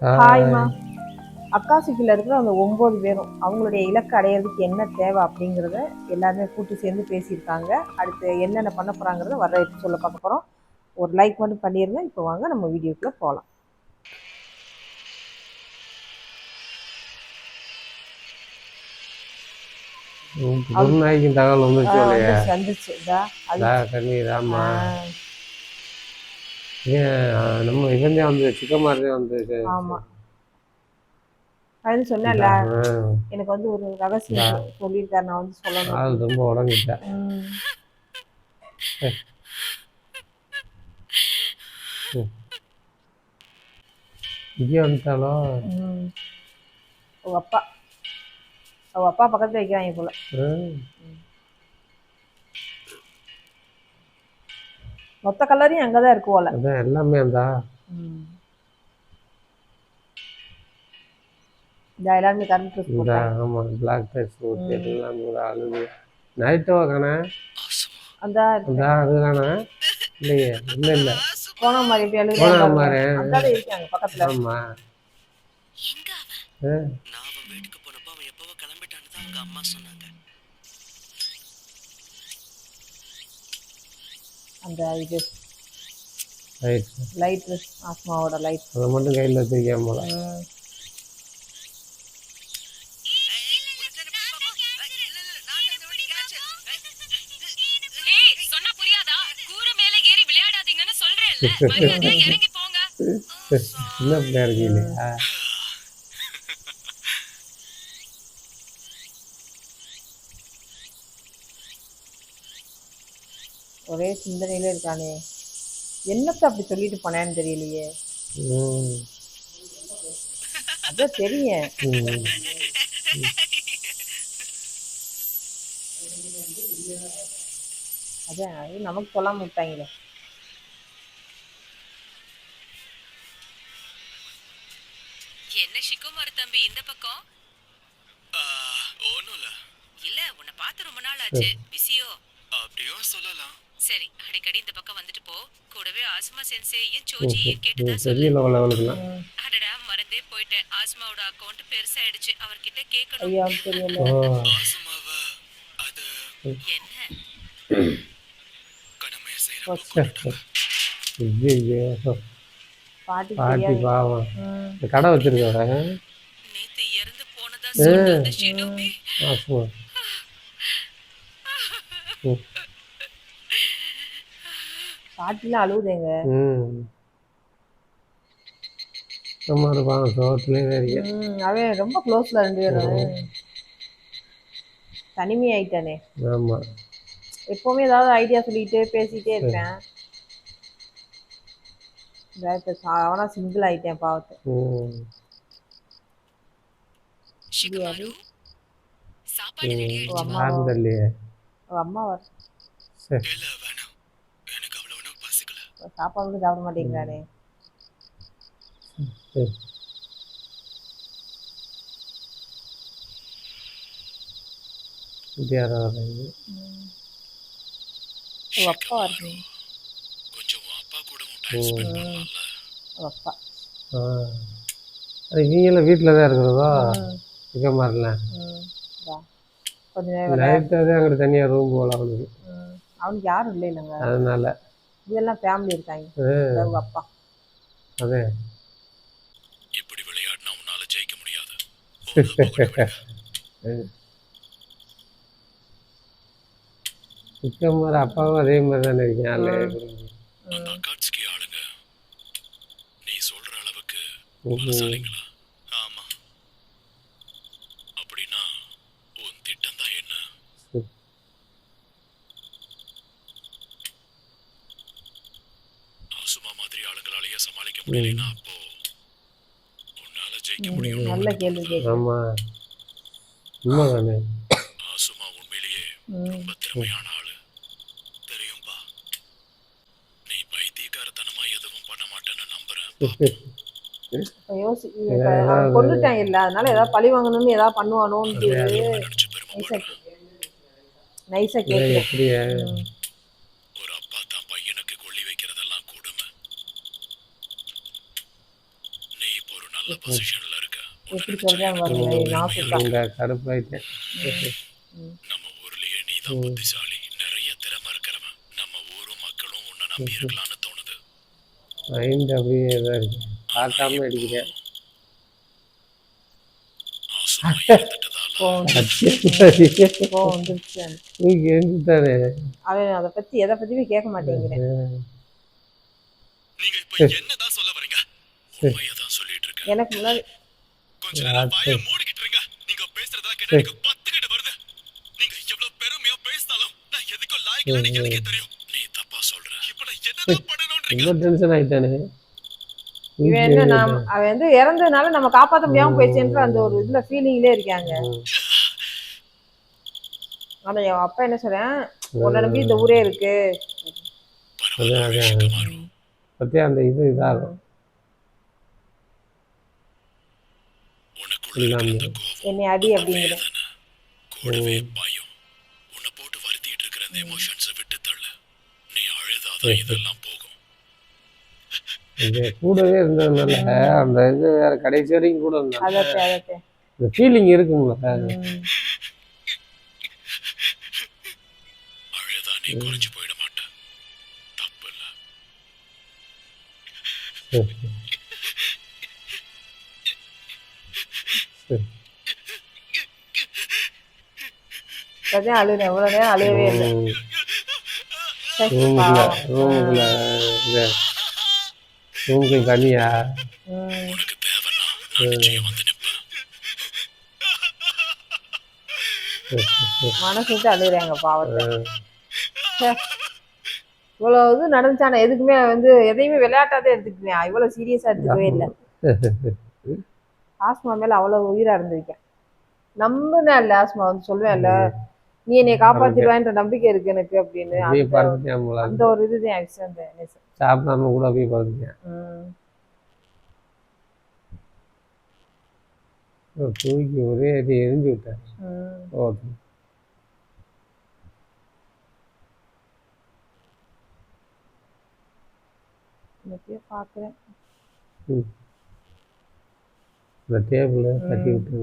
ஹாய்மா. Hi. அக்காசிக்குள்ள இருக்கிற அந்த 9 பேரும் அவங்களுடைய இலக்கு அடையிறதுக்கு என்ன தேவை அப்படிங்கிறத எல்லாருமே கூட்டு சேர்ந்து பேசியிருக்காங்க. அடுத்து என்னென்ன பண்ண போறாங்கிறத வர சொல்ல பார்க்க போறோம். ஒரு லைக் மட்டும் பண்ணிருங்க. இப்போ வாங்க நம்ம வீடியோக்குள்ள போகலாம். குருநாய்க்கும் தகவல் வந்துச்சு இல்லையா? வந்துச்சு அது. கண்ணீர். ஆமா. ஏன் நம்ம இவன் தான் வந்து சிக்கமாரி தான் வந்து. ஆமா, அது சொன்னேன்ல, எனக்கு வந்து ஒரு ரகசியம் சொல்லியிருக்காரு, நான் வந்து சொல்லணும். அது ரொம்ப உடஞ்சிட்டேன். இங்கே வந்துட்டாலோ உங்க அப்பா பக்கத்துல வைக்கிறாங்க போல. மொத்த கலரையும் அங்கதான் இருக்கு போல. அதான் எல்லாமே அந்த எல்லாருமே கரண்ட் ட்ரெஸ் போட்டாங்க. ஆமா, பிளாக் ட்ரெஸ் போட்டு எல்லாம் கூட அழுது நைட்டோ காணே. அந்த அதுதானே இல்லையே? இல்லை இல்லை, கோணம் மாதிரி மாதிரி இருக்காங்க பக்கத்துல. ஆமா. நான் அவன் வீட்டுக்கு போனப்ப அவன் எப்பவோ கிளம்பிட்டான்னு தான் அவங்க அம்மா சொன்னாங்க. அந்த இது லைட் ஆஸ்மாவோட லைட் அதை மட்டும் கையில் வச்சிருக்கேன் போல. சின்ன பிள்ளையா இருக்கு இல்லையா? ஒரே சிந்தனையில இருக்கானே, என்னத்த அப்படி சொல்லிட்டு போனேன்னு தெரியலையே. அதான் தெரியும். அதான் அது நமக்கு சொல்லாம விட்டாங்களே. என்ன சிக்குமார் தம்பி இந்த பக்கம்? ஒண்ணும் இல்ல, உன்னை பார்த்து ரொம்ப நாள் ஆச்சு. பிஸியோ? அப்படியும் சொல்லலாம். சரி, அடிக்கடி இந்த பக்கம் வந்துட்டு போ. கூடவே ஆஸ்மா சென்சேயும் சோஜியும் கேட்டதா சொல்லு. தெரியல. அடடா, மறந்தே போயிட்டேன். ஆஸ்மாவோட அக்கவுண்ட் பெருசாயிடுச்சு. அவர்கிட்ட கேட்கணும். ஐயா தெரியல. ஆசமாவா அது என்ன கடமைய செய்யறப்ப பாட்டி பாட்டி பாவம். இந்த கடை வச்சிருக்காங்க. நேத்து இறந்து போனதா சொன்னாங்க ஷினோபி. பாட்டிலாம் அழுவுதேங்க. அவன் ரொம்ப க்ளோஸ்ல 2 பேரும். தனிமையாயிட்டானே. ஆமா, எப்பவுமே ஏதாவது ஐடியா சொல்லிட்டே பேசிட்டே இருப்பேன். அவனா சிங்கிள் ஆயிட்டேன் பாவத்தை. சாப்பாடு ரெடி ஆயிடுச்சு. அம்மா வர இல்ல வேணாம், எனக்கு அவ்வளவு பசிக்கல. சாப்பாடு சாப்பிட மாட்டேங்கிறானே. அப்பா வருது. கொஞ்சம் அப்பா கூடவும் டைம் ஸ்பெண்ட் பண்ணலாம்ல. அப்பா இவங்கெல்லாம் வீட்டில் தான் இருக்கிறதோ இங்கே மாதிரிலாம். கொஞ்சம் லைட்டாக அங்கே தனியாக ரூம் போகல அவனுக்கு. அவனுக்கு யாரும் இல்லை இல்லைங்க, அதனால இதெல்லாம் ஃபேமிலி இருக்காங்க. அப்பா அதே இப்படி விளையாடினா உன்னால ஜெயிக்க முடியாது. சிக்கமாரி அப்பாவும் அதே மாதிரி தானே இருக்கேன். அந்த அக்காட்ஸ்கி ஆளுங்க நீ சொல்ற அளவுக்கு பலசாலிங்களா? ஆமா. அப்படின்னா உன் திட்டம் தான் என்ன? ஆசுமா மாதிரி ஆளுங்களாலேயே சமாளிக்க முடியலன்னா அப்போ உன்னால ஜெயிக்க முடியும். நல்ல கேள்வி. ஆமா, உண்மைதானே. ஆசுமா உண்மையிலேயே ரொம்ப திறமையான ஆளு தெரியும்பா. நீ பைத்தியக்காரத்தனமா எதுவும் பண்ண மாட்டேன்னு நம்புறேன். கொண்டுட்டாங்க இல்ல, அதனால ஏதாவது பழி வாங்கணும்னு ஏதாவது பண்ணுவானோன்னு நைஸா கேட்கிறேன். ஒரு அப்பா தான் பையனுக்கு கொள்ளி வைக்கிறதெல்லாம் கொடுமை. நீ இப்போ ஒரு நல்ல நல்ல பொசிஷன்ல இருக்க. உன்னை எப்படி நினைச்சா சொல்கிறேன் எனக்கு பாருங்க ரொம்ப ம். பெருமையா நாசுக்கா. இருக்கு. இந்த கடுப்பாயிட்டேன். நம்ம ஊர்லயே நீதான் ம். புத்திசாலி, நிறைய திறமை இருக்கிறவன். நம்ம ஊரும் மக்களும் உன்னை நம்பி இருக்கலாம்னு தோணுது. மைண்ட் அப்படியே இதாக இருக்கு. ஆனா பார்க்காம இப்போ அடிக்கிறேன். ஆசுமா இறந்துட்டதால கோவம் கோவம் வந்துருச்சு. தூக்கி எரிஞ்சுட்டாரு. அவன் அதை பற்றி எதை பற்றியுமே கேட்க மாட்டேங்கிறேன். நீங்க இப்ப என்னதான் சொல்ல வரீங்க? உண்மையை தான் சொல்லிட்டு இருக்கேன். எனக்கு முன்னாடி கொஞ்ச நேரம் வாயை மூடிக்கிட்டு இருங்க. நீங்க பேசுறதா கேட்டா எனக்கு பத்துக்கிட்டு வருது. நீங்க எவ்வளவு பெருமையா பேசினாலும் நான் எதுக்கும் லாய்க்கலன்னு எனக்கே தெரியும். நீ தப்பா சொல்ற. இப்ப நான் என்னதான் பண்ணணும்ன்றீங்க? ரொம்ப டென்ஷன் ஆயிட்டானே. இவன் என்ன அவன் வந்து இறந்ததுனால நம்ம காப்பாற்ற முடியாமல் போயிடுச்சுன்ற அந்த ஒரு இதில் ஃபீலிங்லேயே இருக்காங்க. ஆனால் என் அப்பா என்ன சொல்றேன், உன்னை நம்பி இந்த ஊரே இருக்கு. பரவாயில்ல விஷயமாரு. பத்தியா அந்த இது இதாகும். உனக்குள்ள இருக்கிற அந்த கோபம், என்னை அடி அப்படிங்கிற வேதனை, கூடவே பயம், உன்னை போட்டு வருத்திட்டு இருக்கிற அந்த எமோஷன்ஸை விட்டு தள்ளு. நீ அழுதாதான் இதெல்லாம் போகும். இது கூடவே இருந்ததுனால அந்த இது வேற கடைசி வரைக்கும் கூட இருந்தாங்க. அதத்தை இந்த ஃபீலிங் இருக்குங்களா? அழுதா நீ குறைஞ்சு போயிட மாட்ட. தப்பு இல்ல. அழுது எவ்வளோ நேரம் அழுகவே இல்லை. ரூமுக்கு தனியா உனக்கு தேவைன்னா நான் நிச்சயம் வந்து நிப்பேன். மனசு விட்டு அழுகுறாங்க பாவத்தை. இவ்வளோ இது நடந்துச்சானா எதுக்குமே வந்து எதையுமே விளையாட்டாதான் எடுத்துக்குவேன். இவ்வளோ சீரியஸாக எடுத்துக்கவே இல்லை. ஆஸ்மா மேலே அவ்வளோ உயிராக இருந்திருக்கேன். நம்பினேன் இல்லை ஆஸ்மா வந்து சொல்லுவேன்ல, நீ என்னை காப்பாற்றிடுவான்ற நம்பிக்கை இருக்கு எனக்கு அப்படின்னு. அந்த ஒரு இதுதான் ஆக்சுவலாக சாப்பிடாம கூட போய் பார்த்துட்டேன். தூக்கி ஒரே அடி எரிஞ்சு விட்டேன். பார்க்குறேன். இந்த டேபிள் கட்டி விட்டு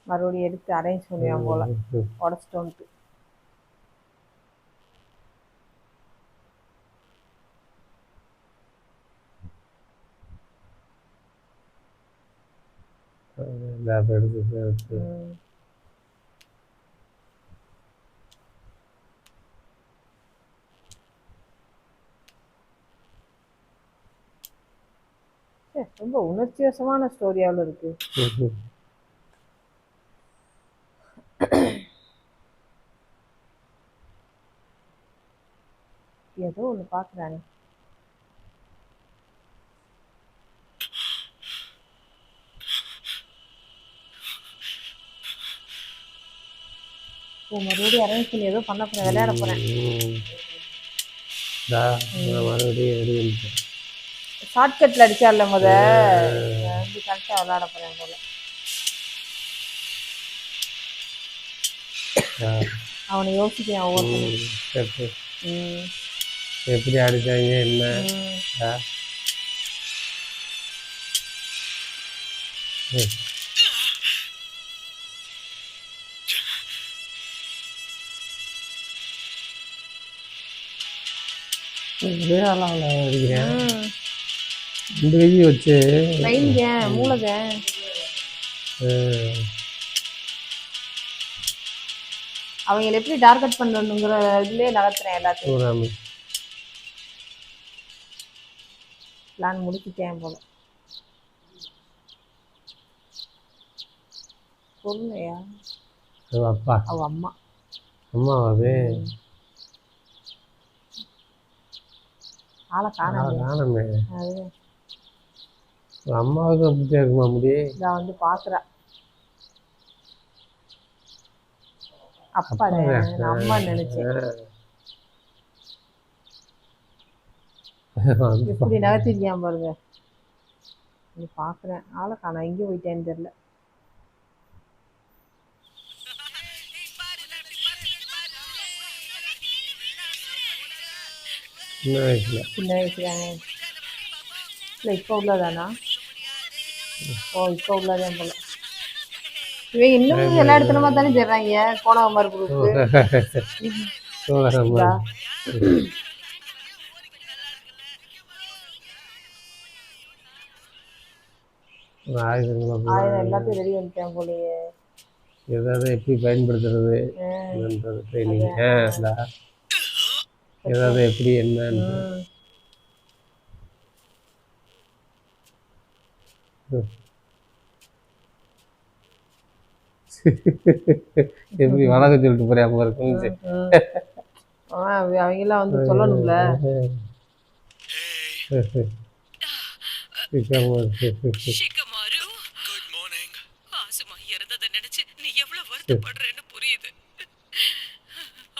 மறுபடியும் எடுத்து அரேஞ்ச் பண்ணுவான் போல, உடச்சிட்டோன்ட்டு. எடுத்து ரொம்ப உணர்ச்சிவசமான ஸ்டோரியாவில் இருக்கு. ஏதோ ஒன்று பார்க்குறானே. மறுபடியும் அரேஞ்ச் பண்ணி ஏதோ பண்ண போறேன், விளையாட போறேன். ஷார்ட்கட்ல அடிச்சார்ல வந்து கரெக்டா விளையாட போறேன் போல. அவனை யோசிக்கிறேன் ஒவ்வொருத்தரும் எப்படி அடிச்சாங்க என்ன. ஒரே ஆளாக அடிக்கிறேன். 2 கை வச்சு மூளைக அவங்களை எப்படி டார்கெட் பண்ணணுங்கிற இதுலயே நகர்த்துறேன் எல்லாத்தையும். பிளான் முடிச்சுட்டேன் போல. பொருளையா அப்பா அவ அம்மா அம்மாவே ஆளை காணாமே. அம்மாவுக்கு அப்படித்தான் இருக்குமா முடி. நான் வந்து பாக்குறா அப்பா அம்மா நினைச்சேன். எப்படி நகர்த்திருக்கியா பாருங்க. நீ பாக்குறேன் ஆளை காணா, எங்கே போயிட்டேன்னு தெரியல. சின்ன வயசுல இல்லை இப்போ உள்ளதானா? ஓ இப்போ உள்ளதே போல. இவங்க இன்னும் எல்லா இடத்துலமா தானே சேர்றாங்க கோணாமர் குரூப்பு. சோழகம்மா இதா ஆயுதங்களை ஆயுதம் எல்லாத்தையும் ரெடி பண்ணிட்டேன் போலயே. எதாவது எப்படி பயன்படுத்துறது என்னன்றது ட்ரைனிங் ஏதாவது எப்படி என்னன்னு எப்படி வணக்கம் சொல்லிட்டு போறியா அம்மா இருக்கும் அவங்கெல்லாம் வந்து சொல்லணும்ல. Shikamaru, good morning. ஆசுமா இறந்ததை நினைச்சு நீ எவ்வளவு வருத்தப்படுறேன்னு புரியுது.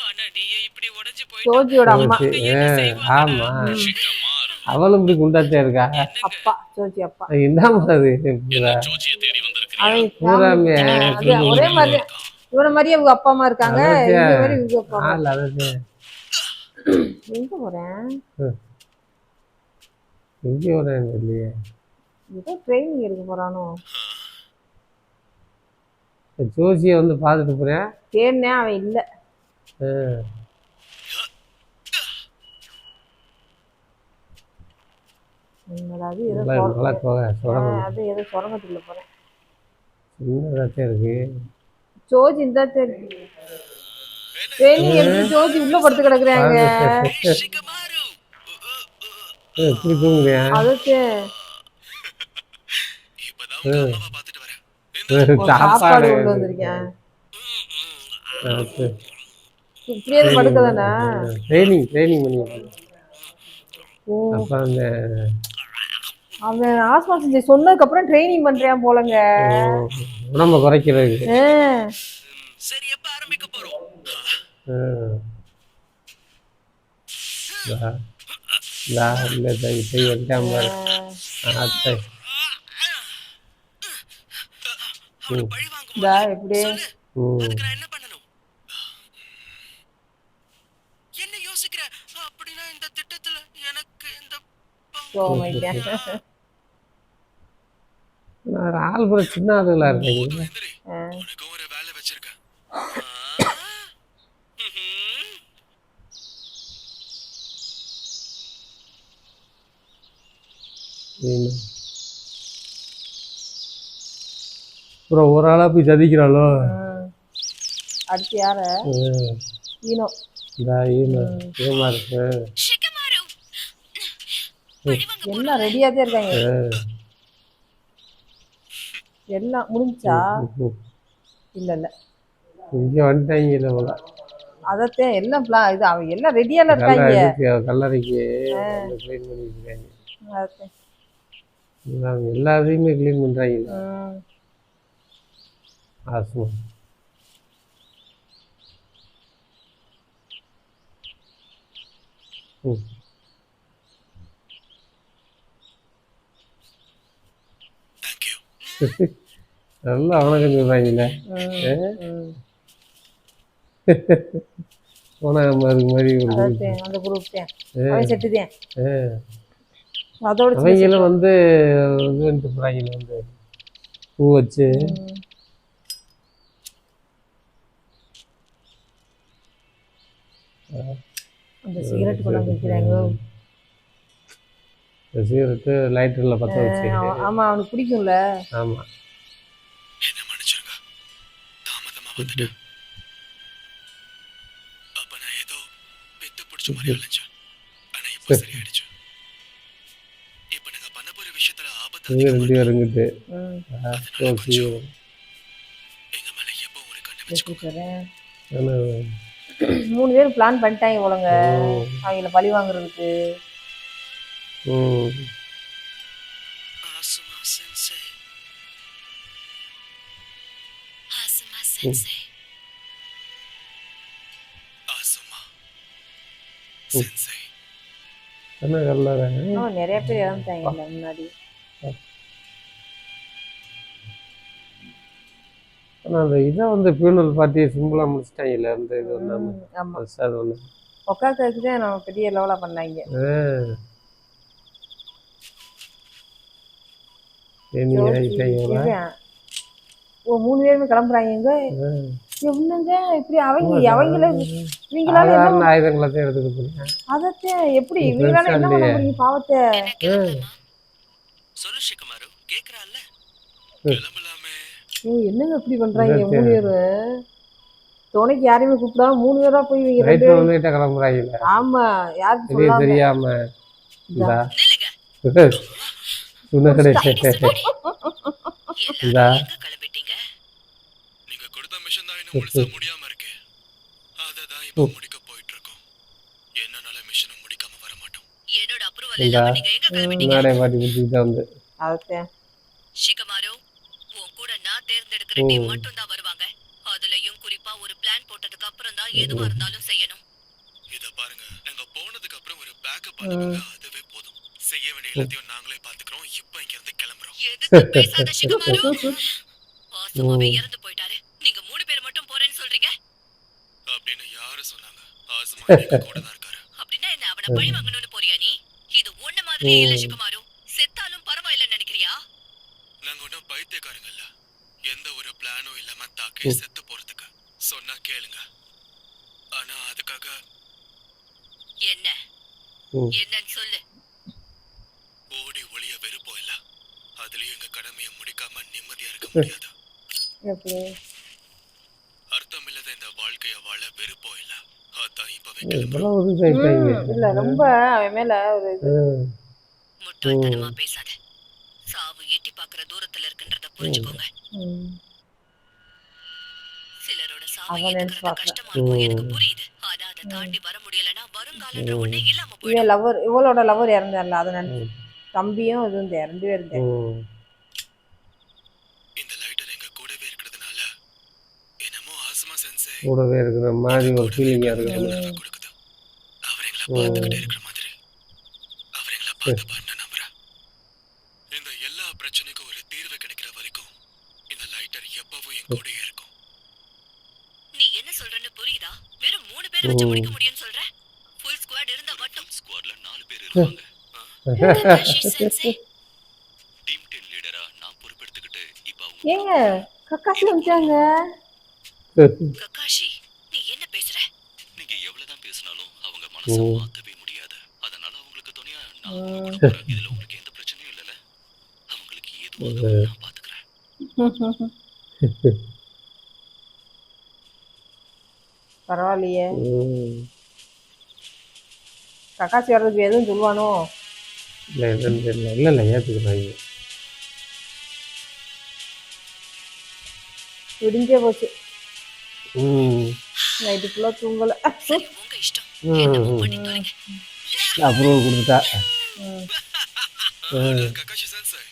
ஆனா நீயே இப்படி உடைஞ்சு ஜோஜியோட அம்மா. ஆமா அவளும் இப்படி குண்டாச்சா இருக்கா அப்பா ஜோஜி அப்பா. என்னம்மா அது ஜோஜியை தேடி வந்திருக்கிறியா? அவன் பூராமே அது ஒரே மாதிரி இவன மாதிரியே இவங்க அப்பா அம்மா இருக்காங்க. இவங்க மாதிரி இவங்க அப்பா அம்மா. ஆள் அதாவது எங்க போறேன்? எங்கே வரேன் இல்லையே ஏதோ ட்ரைனிங் எடுக்க போறானோ. ஜோசியை வந்து பார்த்துட்டு போறேன் தேடினேன் அவன் இல்ல. அது ஏதோ அது ஏதோ சுரங்கத்துக்குள்ள போறேன். சின்னதாச்சே இருக்கு ஜோஜி இந்த ட்ரைனிங் எடுத்து ஜோஜி உள்ள படுத்து கிடக்குறாங்க. ஷிகமாரு, எப்படி தூங்குறியா அதுக்கு இப்பதான் உங்க அம்மாவை பார்த்துட்டு வரேன். சாப்பாடு கொண்டு வந்திருக்கேன். இப்படியே படுக்க தானே. ட்ரைனிங் பண்ணி அப்போ அந்த அவன் ஆஸ்மா செஞ்சு சொன்னதுக்கு அப்புறம் ட்ரைனிங் பண்றேன் போலங்க. உடம்ப குறைக்கிறதுக்கு சரி, எப்ப ஆரம்பிக்க போறோம்? அவனை பழி வாங்குமா? எப்படி அதுக்கு நான் என்ன பண்ணணும்? என்ன யோசிக்கிற? அப்படின்னா இந்த திட்டத்துல எனக்கு இந்த ஆள் கூட சின்ன ஆளுகளா இருக்கீங்க உனக்கு ஒரு வேலை வச்சிருக்கேன். அப்புறம் ஒரு ஆளா போய் சதிக்கிறாளோ. அடுத்து யார? ஈனோ. ஷிகமாரு, எல்லாம் ரெடியாதே இருக்காங்க. எல்லாம் முடிஞ்சா இல்ல இங்க வந்துட்டாங்க போல. அதத்தான் எல்லாம் இது அவங்க எல்லாம் ரெடியால இருக்காங்க. கல்லறைக்கு கிளீன் பண்ணிருக்காங்க. எல்லாத்தையுமே கிளீன் பண்றாங்க. ஆசுமா நல்லா வணக்கம் சொல்றாங்கல்ல. போனா அதுக்கு மாதிரி அந்த குரூப் அவன் செட்டுதேன். அதோட அவங்களும் வந்து இது பண்ணிட்டு போறாங்க வந்து பூ வச்சு. அந்த சிகரெட் கொண்டு வைக்கிறாங்க. சிகரெட்டு லைட்டர்ல பற்ற வச்சு. ஆமா அவனுக்கு பிடிக்கும்ல. ஆமா என்ன மன்னிச்சிருங்க, தாமதமா வந்துட்டேன். அப்ப நான் ஏதோ பெத்து பிடிச்ச மாதிரி அலைஞ்சேன். ஆனா இப்ப சரியாயிடுச்சு. இப்ப நாங்க பண்ண போற விஷயத்துல ஆபத்து ரெண்டு இறங்குது. எங்க மேல எப்போ ஒரு கண்ணு வச்சுக்கோங்க. 3 பேரும் பிளான் பண்ணிட்டாங்க போலங்க அவங்கள பழி வாங்குறதுக்கு. ஆசுமா சென்சே, ஆசுமா சென்சே, ஆசுமா சென்சே. என்ன கல்லறை? நிறைய பேர் இறந்துட்டாங்க முன்னாடி. ஆனால் அந்த இதை வந்து ஃபியூனல் பார்ட்டியை சிம்பிளாக முடிச்சிட்டாங்கல்ல. அந்த இது ஒன்று அது ஒன்று உட்காந்துக்கு தான் நம்ம பெரிய லெவலாக பண்ணாங்க. நீ ஜோதி ஆகிட்டாங்களா? இவன். ஓ 3 பேருமே கிளம்புறாங்க எங்க? என்னங்க இப்படி அவங்கள இவங்களால என்ன சாதாரண ஆயுதங்களை தான் எடுத்துக்கிட்டு இருக்கேன். அதத்தான் எப்படி இது இவங்களால பெருசா என்ன பண்ண இல்லையே. முடியும் பாவத்தை? என்ன கிளம்பலாமா? சொல்லு சிக்கமாரு, கேக்குறாள்ல? கிளம்பலாமே. என்னங்க இப்படி பண்றாங்க இதாச்சு. 3 பேரும்? துணைக்கு யாரையுமே கூப்பிடாம 3 பேரா போய் இவங்க 2 நைட்டு பேரும். வந்துகிட்ட கிளம்புறாங்கல்ல, ஆமா யாருக்கும் வெளியே சொல்லாம. தெரியாம. இந்தா நில்லுங்க. சுண்ணக்கடை ஐடி சொன்னடி. இந்தா எல்லாரும் எங்க கிளம்பிட்டீங்க? நீங்க கொடுத்த மிஷன் தான் இன்னும் முழுசா முடியாம இருக்கு. அததான் இப்ப முடிக்க போயிட்டு இருக்கோம். என்னனால மிஷனை முடிக்காம வர மாட்டோம். என்னோட அப்ரூவல் இந்தா இல்லாம நீங்க எங்க கிளம்பிட்டீங்க? முன்னாடியே பாட்டி கொடுத்துக்கிட்ட வந்து. அதத்தான். ஷிகமாரு, உன் கூட நான் தேர்ந்தெடுக்கிற டீம் மட்டும் தான் வருவாங்க. அதுலயும் குறிப்பா ஒரு பிளான் போட்டதுக்கு அப்புறம் தான் எதுவா இருந்தாலும் செய்யணும். இத பாருங்க, நாங்க போனதுக்கு அப்புறம் ஒரு பேக்கப் பண்ணுவாங்க, அதுவே போதும். செய்ய வேண்டிய எல்லாத்தையும் நாங்களே பாத்துக்கிறோம். இப்ப இங்க இருந்து கிளம்புறோம். எதுக்கு பேசாத ஷிகமாரு? ஆசமாவே இறந்து போயிட்டாரு. நீங்க 3 பேர் மட்டும் போறேன்னு சொல்றீங்க. அப்படின்னு யாரு சொன்னாங்க? ஆசமா எங்க கூட தான் இருக்காரு. அப்படின்னா என்ன அவனை பழி வாங்கணும்னு போறியா நீ? இது ஒண்ணு மாதிரியே இல்ல ஷிகமாரு. செத்தாலும் பரவாயில்லைன்னு நினைக்கிறியா? நாங்க ஒன்னும் பைத்தியக்காரங்க இல்ல. எந்த ஒரு பிளானும் இல்லாம தாக்கி செத்து போறதுக்கு சொன்னா கேளுங்க. ஆனா அதுக்காக என்ன என்னன்னு சொல்லு. ஓடி ஒளிய வெறுப்போம் இல்ல. அதுலயும் எங்க கடமையை முடிக்காம நிம்மதியா இருக்க முடியாது. எப்படி அர்த்தம் இல்லாத இந்த வாழ்க்கைய வாழ வெறுப்போம் இல்ல. அதான் இப்பவே கிளம்புறோம். இவ்வளவு இதாயிட்டாங்க. இல்ல ரொம்ப அவன் மேல ஒரு இது. முட்டாள்தனமா பேசாத. சாவு எட்டி பாக்குற தூரத்துல இருக்குன்றத புரிஞ்சுக்கோங்க. ம். சிலரோட சாவு அவன் நினைச்சு ஏத்துக்கிறது பார்க்கல. கஷ்டமா இருக்கும், எனக்கு புரியுது. ஆனா அதை தாண்டி வர முடியலன்னா வருங்காலன்ற ஒண்ணே இல்லாம இவன் போயிடும். லவர் இவளோட லவர் இறந்தார்ல அதை நினைச்சு தம்பியும் இது இந்த 2 பேரும் இருந்தாங்க. இந்த லைட்டர் எங்க கூடவே இருக்கிறதுனால என்னமோ ஆசமா சென்சே கூடவே இருக்கிற மாதிரி ஒரு ஃபீலிங்கா எங்க இருக்கு. உணர்வை கொடுக்குது. அவர் எங்களை பார்த்துக்கிட்டே இருக்கிற மாதிரி. அவர் எங்களை பார்த்து நான் நம்புறேன். இந்த எல்லா பிரச்சனைக்கும் ஒரு தீர்வு கிடைக்கிற வரைக்கும் இந்த லைட்டர் எப்பவும் என் கூடயே இருக்கும். நீ என்ன சொல்றன்னு புரியுதா? வெறும் 3 பேரை வச்சு முடிக்க முடியும்னு சொல்ற? ஃபுல் ஸ்குவாட் இருந்தா மட்டும். ஸ்குவாட்ல 4 பேர் இருப்பாங்க. ககாஷி சென்சே, டீம் 10 லீடரா நான் பொறுப்பெடுத்துக்கிட்டு இப்ப அவங்க ஏங்க கக்காசி வந்துட்டாங்க. ககாஷி நீ என்ன பேசுற? நீங்க எவ்வளவுதான் பேசினாலும் அவங்க மனசை மாத்தவே முடியாது. அதனால அவங்களுக்கு துணையா நான் உங்க கூட போறேன். இதுல உங்களுக்கு எந்த பிரச்சனையும் இல்லல. அவங்களுக்கு எதுவும் நான் பாத்துக்கிறேன். பரவாயில்லையே. கக்காசி வர்றதுக்கு எதுவும் சொல்லுவானோ? இல்லை என்னன்னு தெரியல. இல்லை இல்லை ஏற்றுக்கிறாங்க. விடிஞ்சே போச்சு. நைட்டு ஃபுல்லாக தூங்கலை. சரி உங்க இஷ்டம். என்னமோ பண்ணி தொலைங்க. அப்ரூவல் கொடுத்துட்டா. ககாஷி சென்சை,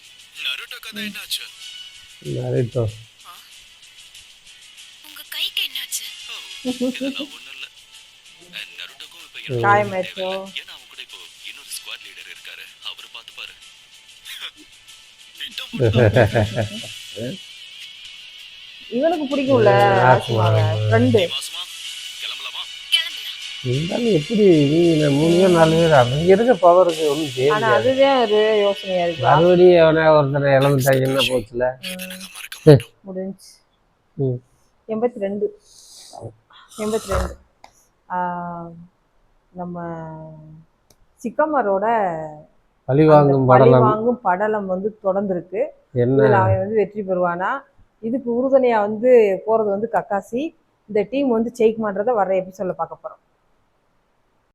நருட்டோ கதை என்னாச்சு? நரேட்டோ உங்க கைக்கு என்னாச்சு? இதெல்லாம் ஒண்ணும் இல்ல. நருட்டோக்கும் இப்ப எனக்கு காயமாயிடுச்சோ? தேவையில்ல. ஏன்னா அவன் கூட இப்போ இன்னொரு ஸ்குவாட் லீடர் இருக்காரு. அவரு பாத்துப்பாரு. திட்டம் போட்டுதான். இவனுக்கு பிடிக்கும்ல ஆசுமாவை ஃப்ரெண்டு. மாசமா கிளம்பலாமா? கிளம்பலாம். இருந்தாலும் எப்படி நீங்க 3 பேர் 4 பேர் அவங்க இருக்க பவருக்கு ஒன்றும் ஆனா தெரியல. அதுதான் ஒரு யோசனையா இருக்கு. மறுபடியும் எவனா ஒருத்தனை இழந்துட்டாங்கன்னா போச்சுல. இதை நாங்க மறக்க மாட்டோம். முடிஞ்சு ம் 82 நம்ம சிக்கமரோட பழிவாங்கும் பழி படலம் வாங்கும் படலம் வந்து தொடர்ந்துருக்கு. என்ன? இதுல அவன் வந்து வெற்றி பெறுவானா? இதுக்கு உறுதுணையா வந்து போறது வந்து கக்காசி. இந்த டீம் வந்து ஜெயிக்குமான்றதை வர எபிசோட்ல பார்க்க போறோம்.